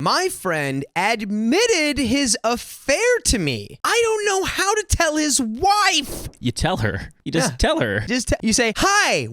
My friend admitted his affair to me. I don't know how to tell his wife. You tell her. You just tell her. You say, hi,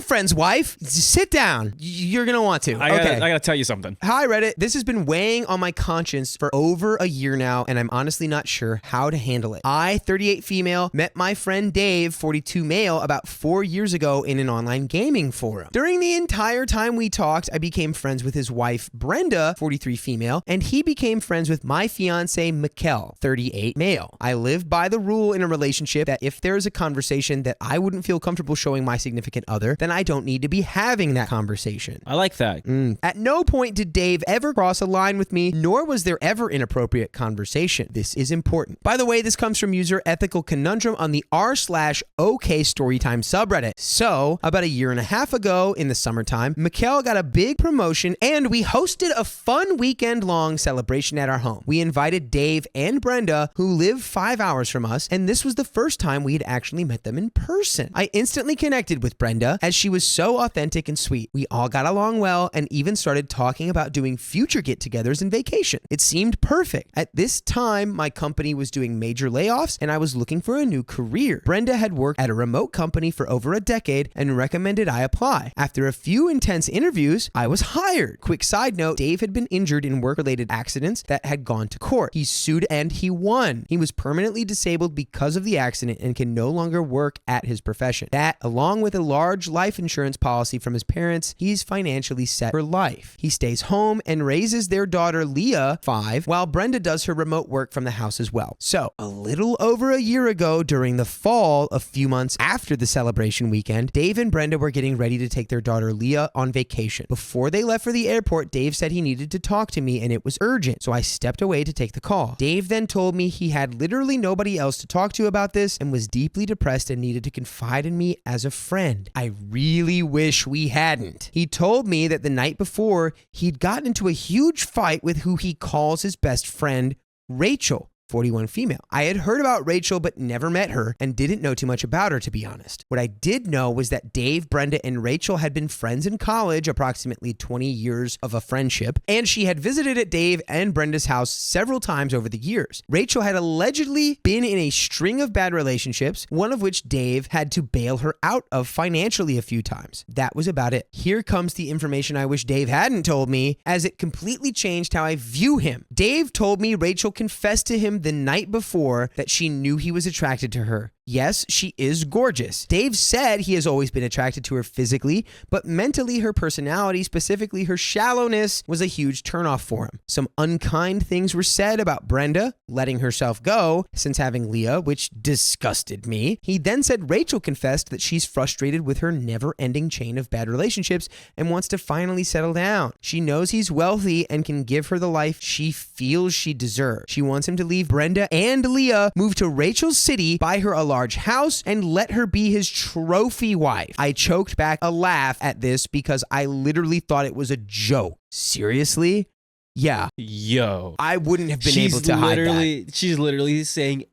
friend's wife. Sit down. You're going to want to. I gotta tell you something. Hi, Reddit. This has been weighing on my conscience for over a year now, and I'm honestly not sure how to handle it. I, 38 female, met my friend Dave, 42 male, about 4 years ago in an online gaming forum. During the entire time we talked, I became friends with his wife, Brenda, 43 female, and he became friends with my fiance, Mikkel, 38 male. I live by the rule in a relationship that if there is a conversation that I wouldn't feel comfortable showing my significant other, then I don't need to be having that conversation. I like that. At no point did Dave ever cross a line with me, nor was there ever inappropriate conversation. This is important. By the way, this comes from user Ethical Conundrum on the r/OK storytime subreddit. So, about a year and a half ago in the summertime, Mikkel got a big promotion and we hosted a fun weekend-long celebration at our home. We invited Dave and Brenda, who live 5 hours from us, and this was the first time we had actually met them in person. I instantly connected with Brenda as she was so authentic and sweet. We all got along well and even started talking about doing future get-togethers and vacation. It seemed perfect. At this time, my company was doing major layoffs and I was looking for a new career. Brenda had worked at a remote company for over a decade and recommended I apply. After a few intense interviews, I was hired. Quick side note, Dave had been injured in work-related accidents that had gone to court. He sued and he won. He was permanently disabled because of the accident and can no longer work at his profession. That, along with a large life insurance policy from his parents, he's financially set for life. He stays home and raises their daughter, Leah, 5, while Brenda does her remote work from the house as well. So, a little over a year ago, during the fall, a few months after the celebration weekend, Dave and Brenda were getting ready to take their daughter, Leah, on vacation. Before they left for the airport, Dave said he needed to talk to me and it was urgent, so I stepped away to take the call. Dave then told me he had literally nobody else to talk to about this and was deeply depressed and needed to confide in me as a friend. I really wish we hadn't. He told me that the night before, he'd gotten into a huge fight with who he calls his best friend, Rachel, 41 female. I had heard about Rachel but never met her and didn't know too much about her, to be honest. What I did know was that Dave, Brenda, and Rachel had been friends in college, approximately 20 years of a friendship, and she had visited at Dave and Brenda's house several times over the years. Rachel had allegedly been in a string of bad relationships, one of which Dave had to bail her out of financially a few times. That was about it. Here comes the information I wish Dave hadn't told me, as it completely changed how I view him. Dave told me Rachel confessed to him the night before that she knew he was attracted to her. Yes, she is gorgeous. Dave said he has always been attracted to her physically, but mentally her personality, specifically her shallowness, was a huge turnoff for him. Some unkind things were said about Brenda letting herself go since having Leah, which disgusted me. He then said Rachel confessed that she's frustrated with her never-ending chain of bad relationships and wants to finally settle down. She knows he's wealthy and can give her the life she feels she deserves. She wants him to leave Brenda and Leah, move to Rachel's city, buy her a large house, and let her be his trophy wife. I choked back a laugh at this because I literally thought it was a joke. Seriously? Yeah. Yo. I wouldn't have been able to hide that. She's literally saying,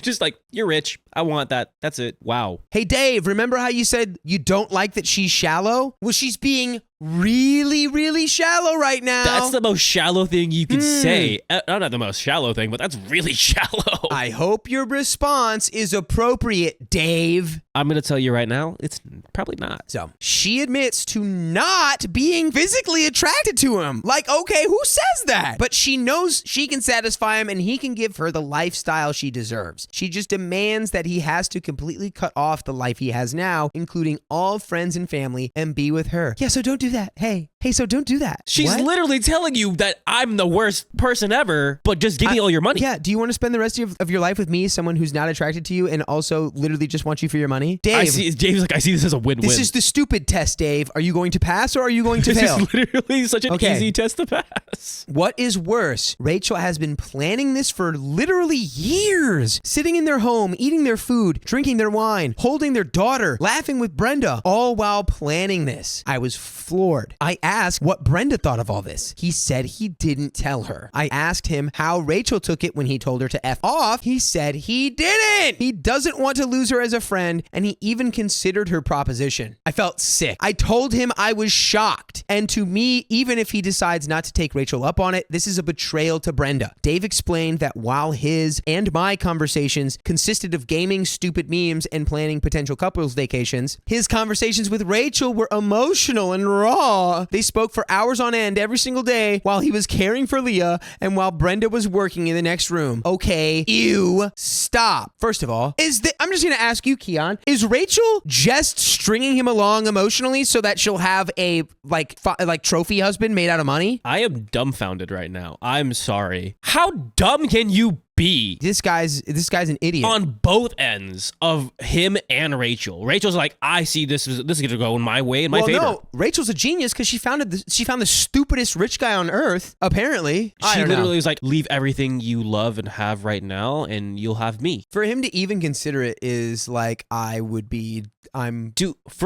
just like, you're rich. I want that. That's it. Wow. Hey, Dave, remember how you said you don't like that she's shallow? Well, she's being really, really shallow right now. That's the most shallow thing you can say. Not the most shallow thing, but that's really shallow. I hope your response is appropriate, Dave. I'm going to tell you right now, it's probably not. So, she admits to not being physically attracted to him. Like, okay, who says that? But she knows she can satisfy him and he can give her the lifestyle she deserves. She just demands that he has to completely cut off the life he has now, including all friends and family, and be with her. Yeah, so don't do that. Hey, so don't do that. She's literally telling you that I'm the worst person ever, but just give me all your money. Yeah, do you want to spend the rest of your life with me, someone who's not attracted to you and also literally just wants you for your money? Dave. Dave's like, I see this as a win-win. This is the stupid test, Dave. Are you going to pass or are you going to fail? This is literally such an easy test to pass. What is worse? Rachel has been planning this for literally years. Sitting in their home, eating their food, drinking their wine, holding their daughter, laughing with Brenda, all while planning this. I was floored. I asked what Brenda thought of all this. He said he didn't tell her. I asked him how Rachel took it when he told her to F off. He said he didn't. He doesn't want to lose her as a friend, and he even considered her proposition. I felt sick. I told him I was shocked. And to me, even if he decides not to take Rachel Rachel up on it. This is a betrayal to Brenda. Dave explained that while his and my conversations consisted of gaming stupid memes and planning potential couples vacations, his conversations with Rachel were emotional and raw. They spoke for hours on end every single day while he was caring for Leah and while Brenda was working in the next room. Okay, ew, stop. First of all, I'm just gonna ask you, Keon, is Rachel just stringing him along emotionally so that she'll have a like trophy husband made out of money? I am dumbfounded right now. I'm sorry. How dumb can you be? This guy's an idiot. On both ends of him and Rachel. Rachel's like, I see this is gonna go in my way, in my favor. No, Rachel's a genius because she found the stupidest rich guy on earth, apparently. She literally was like, leave everything you love and have right now and you'll have me. For him to even consider it is like for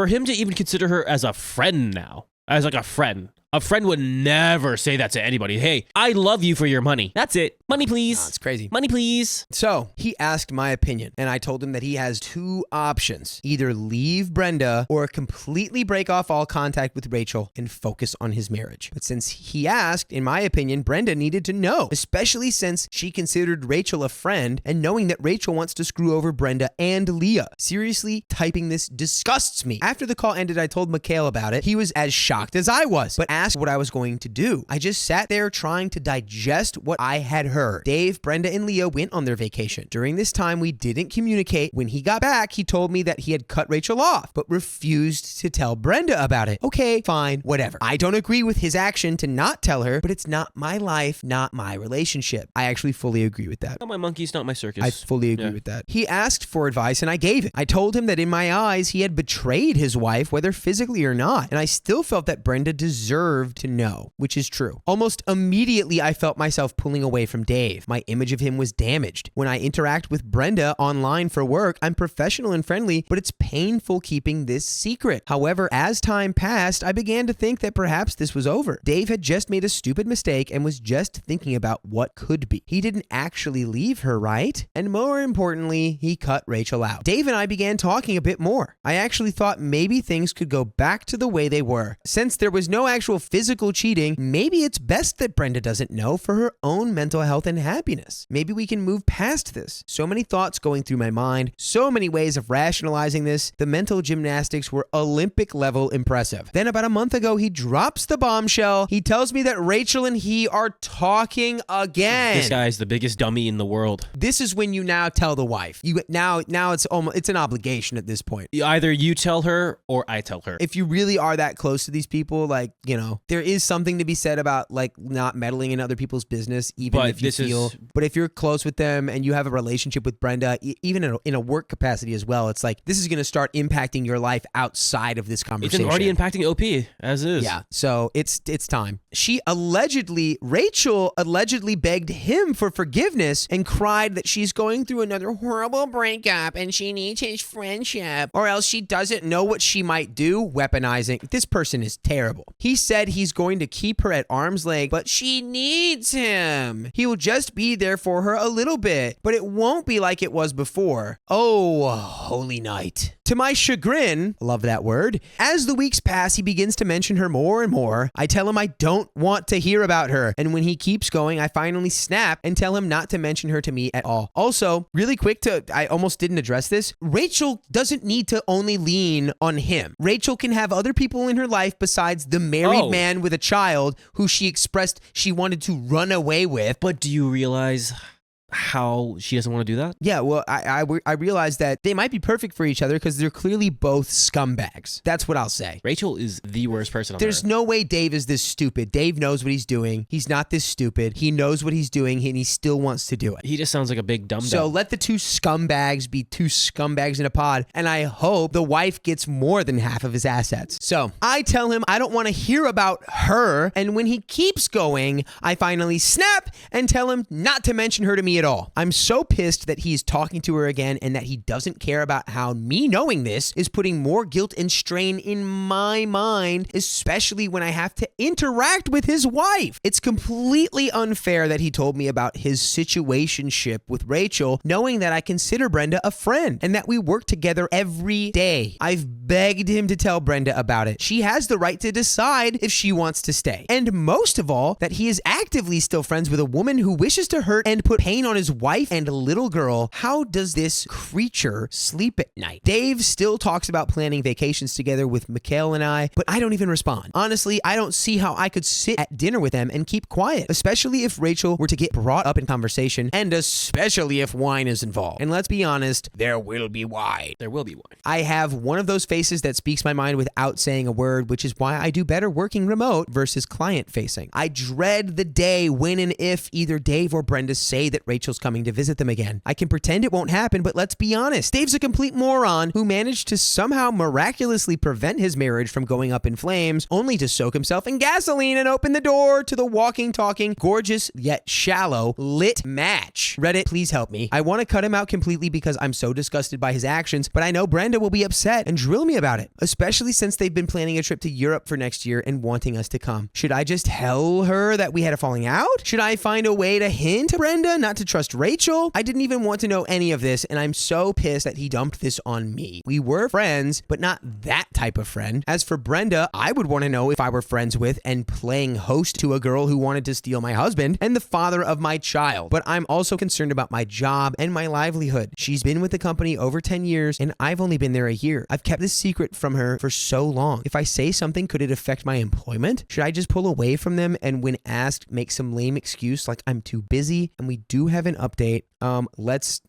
him to even consider her as a friend now, as like a friend. A friend would never say that to anybody. Hey, I love you for your money. That's it. Money, please. It's crazy. Money, please. So he asked my opinion, and I told him that he has two options. Either leave Brenda or completely break off all contact with Rachel and focus on his marriage. But since he asked, in my opinion, Brenda needed to know, especially since she considered Rachel a friend and knowing that Rachel wants to screw over Brenda and Leah. Seriously, typing this disgusts me. After the call ended, I told Mikhail about it. He was as shocked as I was, but asked what I was going to do. I just sat there trying to digest what I had heard. Dave, Brenda, and Leah went on their vacation. During this time, we didn't communicate. When he got back, he told me that he had cut Rachel off, but refused to tell Brenda about it. Okay, fine, whatever. I don't agree with his action to not tell her, but it's not my life, not my relationship. I actually fully agree with that. Not my monkeys, not my circus. I fully agree with that. He asked for advice and I gave it. I told him that in my eyes, he had betrayed his wife, whether physically or not, and I still felt that Brenda deserved to know, which is true. Almost immediately, I felt myself pulling away from Dave. My image of him was damaged. When I interact with Brenda online for work, I'm professional and friendly, but it's painful keeping this secret. However, as time passed, I began to think that perhaps this was over. Dave had just made a stupid mistake and was just thinking about what could be. He didn't actually leave her, right? And more importantly, he cut Rachel out. Dave and I began talking a bit more. I actually thought maybe things could go back to the way they were. Since there was no actual physical cheating, maybe it's best that Brenda doesn't know for her own mental health and happiness. Maybe we can move past this. So many thoughts going through my mind, so many ways of rationalizing this. The mental gymnastics were Olympic level impressive. Then about a month ago, he drops the bombshell. He tells me that Rachel and he are talking again. This guy's the biggest dummy in the world. This is when you now tell the wife. Now it's an obligation at this point. Either you tell her or I tell her. If you really are that close to these people, like, there is something to be said about like not meddling in other people's business, even if you feel. But if you're close with them and you have a relationship with Brenda, even in a work capacity as well, it's like this is going to start impacting your life outside of this conversation. It's already impacting OP as is. Yeah, so it's time. Rachel allegedly begged him for forgiveness and cried that she's going through another horrible breakup and she needs his friendship, or else she doesn't know what she might do. Weaponizing. This person is terrible. He said he's going to keep her at arm's length, but she needs him. He will just be there for her a little bit, but it won't be like it was before. Oh, holy night. To my chagrin, love that word, as the weeks pass, he begins to mention her more and more. I tell him I don't want to hear about her, and when he keeps going, I finally snap and tell him not to mention her to me at all. Also, really quick I almost didn't address this, Rachel doesn't need to only lean on him. Rachel can have other people in her life besides the married man with a child who she expressed she wanted to run away with. But do you realize how she doesn't want to do that? Yeah, well, I realized that they might be perfect for each other because they're clearly both scumbags. That's what I'll say. Rachel is the worst person on There's earth. no way Dave is this stupid. Dave knows what he's doing. He's not this stupid. He knows what he's doing and he still wants to do it. He just sounds like a big dumb. So let the two scumbags be two scumbags in a pod, and I hope the wife gets more than half of his assets. So I tell him I don't want to hear about her, and when he keeps going, I finally snap and tell him not to mention her to me at all. I'm so pissed that he's talking to her again and that he doesn't care about how me knowing this is putting more guilt and strain in my mind, especially when I have to interact with his wife. It's completely unfair that he told me about his situationship with Rachel, knowing that I consider Brenda a friend and that we work together every day. I've begged him to tell Brenda about it. She has the right to decide if she wants to stay. And most of all, that he is actively still friends with a woman who wishes to hurt and put pain on his wife and little girl. How does this creature sleep at night? Dave still talks about planning vacations together with Mikhail and I, but I don't even respond. Honestly, I don't see how I could sit at dinner with them and keep quiet, especially if Rachel were to get brought up in conversation, and especially if wine is involved. And let's be honest, there will be wine. There will be wine. I have one of those faces that speaks my mind without saying a word, which is why I do better working remote versus client facing. I dread the day when and if either Dave or Brenda say that Rachel's coming to visit them again. I can pretend it won't happen, but let's be honest. Dave's a complete moron who managed to somehow miraculously prevent his marriage from going up in flames, only to soak himself in gasoline and open the door to the walking, talking, gorgeous yet shallow, lit match. Reddit, please help me. I want to cut him out completely because I'm so disgusted by his actions, but I know Brenda will be upset and drill me about it, especially since they've been planning a trip to Europe for next year and wanting us to come. Should I just tell her that we had a falling out? Should I find a way to hint to Brenda not to trust Rachel? I didn't even want to know any of this, and I'm so pissed that he dumped this on me. We were friends, but not that type of friend. As for Brenda, I would want to know if I were friends with and playing host to a girl who wanted to steal my husband and the father of my child. But I'm also concerned about my job and my livelihood. She's been with the company over 10 years, and I've only been there a year. I've kept this secret from her for so long. If I say something, could it affect my employment? Should I just pull away from them and when asked, make some lame excuse like I'm too busy? And we do have an update. Let's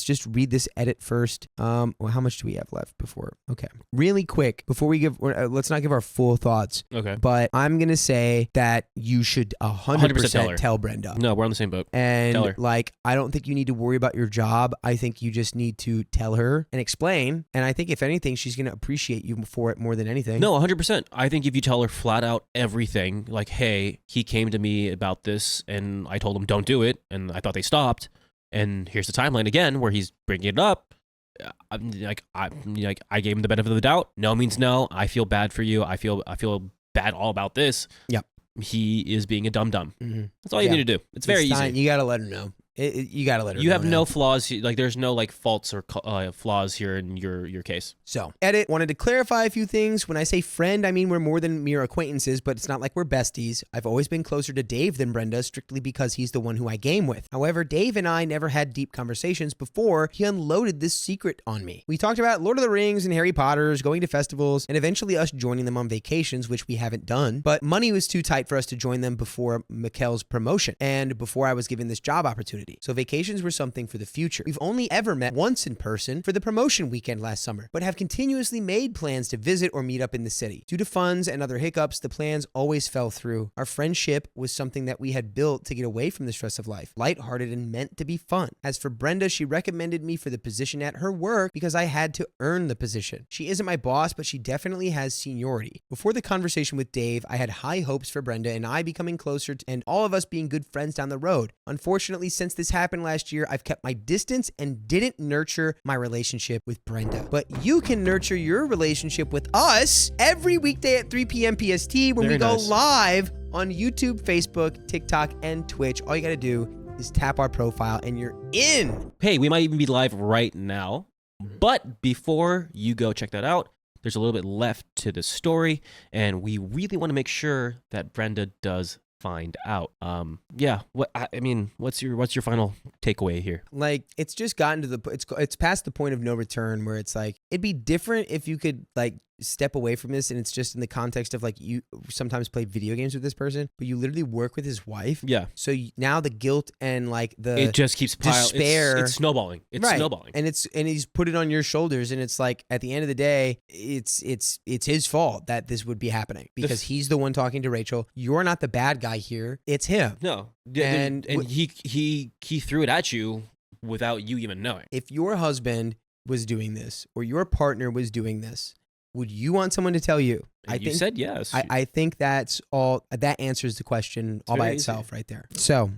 just read this edit first. Well, how much do we have left before? Okay. Really quick, before we give, let's not give our full thoughts. Okay. But I'm going to say that you should 100% tell Brenda. No, we're on the same boat. And tell her. Like, I don't think you need to worry about your job. I think you just need to tell her and explain. And I think if anything, she's going to appreciate you for it more than anything. No, 100%. I think if you tell her flat out everything, like, hey, he came to me about this and I told him don't do it. And I thought they stopped. And here's the timeline again where he's bringing it up. I gave him the benefit of the doubt. No means no. I feel bad for you. I feel bad all about this. Yep. He is being a dum-dum. Mm-hmm. That's all you need to do. It's very easy. You got to let her know. You got to let her know. You have no flaws. Like, there's no, like, faults or flaws here in your case. So, edit, wanted to clarify a few things. When I say friend, I mean we're more than mere acquaintances, but it's not like we're besties. I've always been closer to Dave than Brenda, strictly because he's the one who I game with. However, Dave and I never had deep conversations before he unloaded this secret on me. We talked about Lord of the Rings and Harry Potter's, going to festivals, and eventually us joining them on vacations, which we haven't done. But money was too tight for us to join them before Mikhail's promotion and before I was given this job opportunity. So vacations were something for the future. We've only ever met once in person for the promotion weekend last summer, but have continuously made plans to visit or meet up in the city. Due to funds and other hiccups, the plans always fell through. Our friendship was something that we had built to get away from the stress of life, lighthearted and meant to be fun. As for Brenda, she recommended me for the position at her work because I had to earn the position. She isn't my boss, but she definitely has seniority. Before the conversation with Dave, I had high hopes for Brenda and I becoming closer and all of us being good friends down the road. Unfortunately, since this happened last year, I've kept my distance and didn't nurture my relationship with Brenda. But you can nurture your relationship with us every weekday at 3 p.m. PST when we go live on YouTube, Facebook, TikTok, and Twitch. All you got to do is tap our profile and you're in. Hey, we might even be live right now. But before you go check that out, there's a little bit left to the story, and we really want to make sure that Brenda does find out. What's your final takeaway here? Like, it's just gotten to it's past the point of no return where it's like, it'd be different if you could like step away from this and it's just in the context of like you sometimes play video games with this person, but you literally work with his wife. Yeah. So now the guilt and like it just keeps despair. It's snowballing. It's right. snowballing. And he's put it on your shoulders, and it's like at the end of the day, it's his fault that this would be happening because he's the one talking to Rachel. You're not the bad guy here. It's him. No. And he threw it at you without you even knowing. If your husband was doing this or your partner was doing this, Would you want someone to tell you? You said yes. I think that's all. That answers the question all by itself right there. So,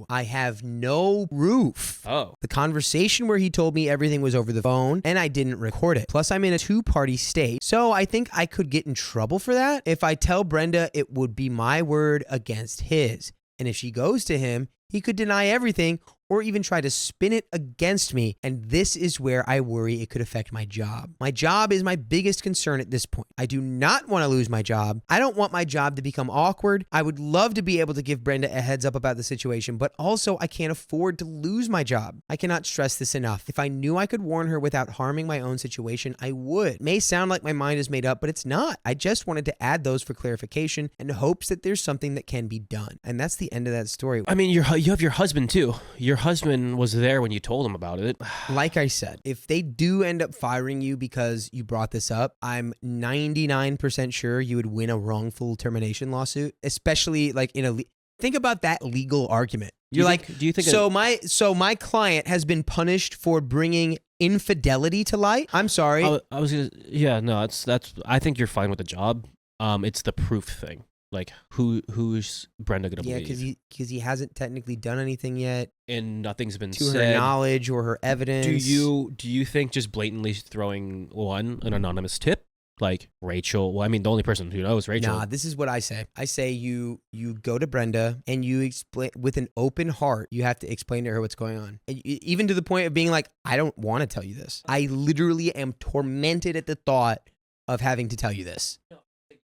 I have no proof. Oh. The conversation where he told me everything was over the phone and I didn't record it. Plus, I'm in a 2-party state. So I think I could get in trouble for that. If I tell Brenda, it would be my word against his. And if she goes to him, he could deny everything or even try to spin it against me. And this is where I worry it could affect my job. My job is my biggest concern at this point. I do not want to lose my job. I don't want my job to become awkward. I would love to be able to give Brenda a heads up about the situation, but also I can't afford to lose my job. I cannot stress this enough. If I knew I could warn her without harming my own situation, I would. It may sound like my mind is made up, but it's not. I just wanted to add those for clarification in hopes that there's something that can be done. And that's the end of that story. I mean, you have your husband too. Your husband was there when you told him about it. Like I said, if they do end up firing you because you brought this up, I'm 99% sure you would win a wrongful termination lawsuit, especially like think about that legal argument. Do you think my client has been punished for bringing infidelity to light? I'm sorry. I was gonna, that's I think you're fine with the job. It's the proof thing. Like who's Brenda gonna believe? Yeah, because he hasn't technically done anything yet, and nothing's been to said. Her knowledge or her evidence. Do you think just blatantly throwing an anonymous tip like Rachel? Well, I mean, the only person who knows Rachel. Nah, this is what I say. I say you go to Brenda and you explain with an open heart. You have to explain to her what's going on, even to the point of being like, I don't want to tell you this. I literally am tormented at the thought of having to tell you this.